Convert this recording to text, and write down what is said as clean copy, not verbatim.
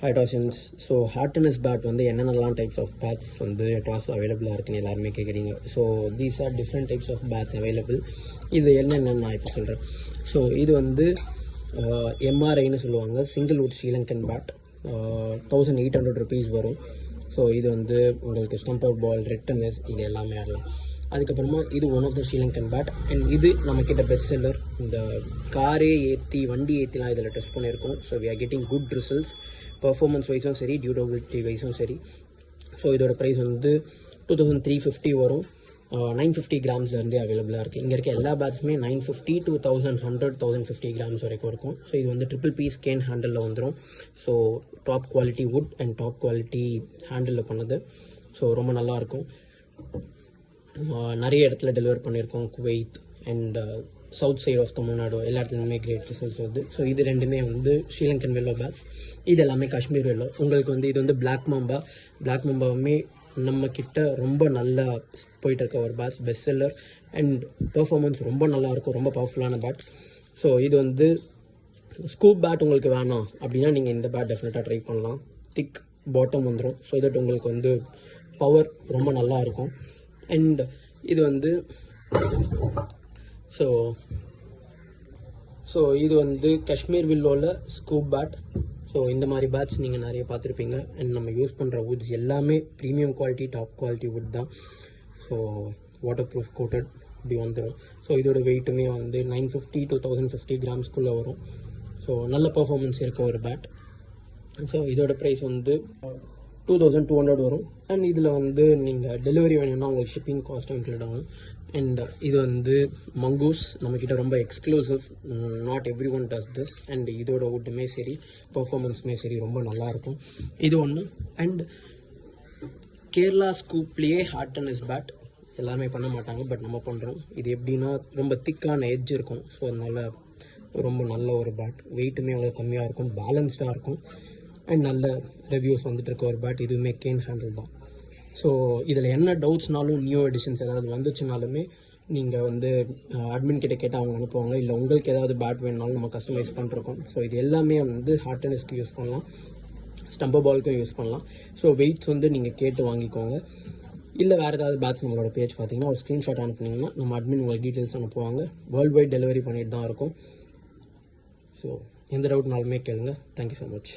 Hi Toshins. So hard tennis bat வந்து என்னென்னலாம் types of bats வந்து டாஸ்ல அவைலபிளாக இருக்குன்னு எல்லாருமே கேட்குறீங்க. So these are different types of bats available. இது என்னென்னு நான் இப்போ சொல்கிறேன். ஸோ இது வந்து எம்ஆர்ஐன்னு சொல்லுவாங்க, single wood Sri Lankan bat. 1800 rupees வரும். ஸோ இது வந்து உங்களுக்கு ஸ்டம்பர் பால், ரெட் டென்னிஸ் இது எல்லாமே ஆடலாம். அதுக்கப்புறமா இது one of the Sri Lankan bat. And இது நம்மக்கிட்ட பெஸ்ட் செல்லர். இந்த காரே ஏற்றி வண்டி ஏற்றிலாம் இதில் டெஸ்ட் பண்ணியிருக்கோம். So we are getting good results, performance வைஸும் சரி, டியூரபிலிட்டி வைஸும் சரி. ஸோ இதோட ப்ரைஸ் வந்து 2350 வரும். 950 கிராம்ஸ்லேருந்தே அவைலபிளாக இருக்குது. இங்கே இருக்க எல்லா பேட்ஸுமே 950 to 1100 1050 கிராம்ஸ் வரைக்கும் இருக்கும். ஸோ இது வந்து ட்ரிபிள் பீஸ் கேன் ஹேண்டலில் வந்துடும். So top quality would and top quality ஹேண்டலில் பண்ணது. ஸோ ரொம்ப நல்லாயிருக்கும். நிறைய இடத்துல டெலிவர் பண்ணியிருக்கோம். Kuwait and south side of Tamil Nadu எல்லா இடத்துலையுமே கிரேட் ரிசல்ட்ஸ் வருது. ஸோ இது ரெண்டுமே வந்து ஸ்ரீலங்கன் வெல்லோ பேட்ஸ். இது எல்லாமே காஷ்மீர் வெல்லோ. உங்களுக்கு வந்து இது வந்து பிளாக் மம்பாவுமே நம்ம கிட்ட ரொம்ப நல்லா போயிட்டு இருக்க ஒரு bats, best seller and performance ரொம்ப நல்லாயிருக்கும், ரொம்ப பவர்ஃபுல்லான பேட். ஸோ இது வந்து ஸ்கூப் பேட் உங்களுக்கு வேணாம் அப்படின்னா நீங்கள் இந்த பேட் டெஃபினட்டாக ட்ரை பண்ணலாம். திக் பாட்டம் வந்துடும். ஸோ தட் உங்களுக்கு வந்து பவர் ரொம்ப நல்லா இருக்கும். அண்ட் இது வந்து ஸோ இது வந்து காஷ்மீர் வில்லோவில் ஸ்கூப் பேட். ஸோ இந்த மாதிரி பேட்ஸ் நீங்கள் நிறைய பார்த்துருப்பீங்க. அண்ட் நம்ம யூஸ் பண்ணுற வுட்ஸ் எல்லாமே premium quality, top quality would தான். ஸோ வாட்டர் ப்ரூஃப் கோட்டட் இப்படி வந்துடும். ஸோ இதோட வெயிட்டுமே வந்து 950 to 1050 கிராம்ஸ்குள்ளே வரும். ஸோ நல்ல பர்ஃபார்மன்ஸ் இருக்க ஒரு பேட். ஸோ இதோட ப்ரைஸ் வந்து 2200 வரும். அண்ட் இதில் வந்து நீங்கள் டெலிவரி வேணும்னா உங்களுக்கு ஷிப்பிங் காஸ்ட்டும் இன்க்ளூட் ஆகும். அண்ட் இது வந்து மங்கூஸ் நம்மக்கிட்ட ரொம்ப exclusive, not every one does this. And இதோட வுட்டுமே சரி, பர்ஃபார்மன்ஸுமே சரி ரொம்ப நல்லாயிருக்கும். இது ஒன்று. And Kerala ஸ்கூப்லேயே heart tennis bat எல்லாருமே பண்ண மாட்டாங்க, பட் நம்ம பண்ணுறோம். இது எப்படின்னா ரொம்ப திக்கான எட்ஜ் இருக்கும். ஸோ அதனால் ரொம்ப நல்ல ஒரு பேட். வெயிட்டுமே உங்களுக்கு கம்மியாக இருக்கும், பேலன்ஸ்டாக இருக்கும். அண்ட் நல்ல ரிவ்யூஸ் வந்துட்டு இருக்க ஒரு பேட். இதுவுமே கேன் ஹேண்டில் தான். ஸோ இதில் என்ன டவுட்ஸ்னாலும், நியூ எடிஷன்ஸ் ஏதாவது வந்துச்சுனாலுமே நீங்கள் வந்து அட்மின் கிட்ட கேட்டால் அவங்க அனுப்புவாங்க. இல்லை உங்களுக்கு ஏதாவது பேட் வேணுனாலும் நம்ம கஸ்டமைஸ் பண்ணிருக்கோம். ஸோ இது எல்லாமே வந்து ஹார்ட் டென்னிஸ்க்கு யூஸ் பண்ணலாம், ஸ்டம்பர் பாலுக்கும் யூஸ் பண்ணலாம். ஸோ வெயிட்ஸ் வந்து நீங்கள் கேட்டு வாங்கிக்கோங்க. இல்லை வேறு ஏதாவது பேட்ஸ் நம்மளோட பேஜ் பார்த்தீங்கன்னா ஒரு ஸ்க்ரீன்ஷாட் அனுப்புனீங்கன்னா நம்ம அட்மின் உங்களுக்கு டீட்டெயில்ஸ் அனுப்புவாங்க. வேர்ல்டு வைட் டெலிவரி பண்ணிட்டு தான் இருக்கும். ஸோ எந்த டவுட்னாலுமே கேளுங்க. Thank you so much.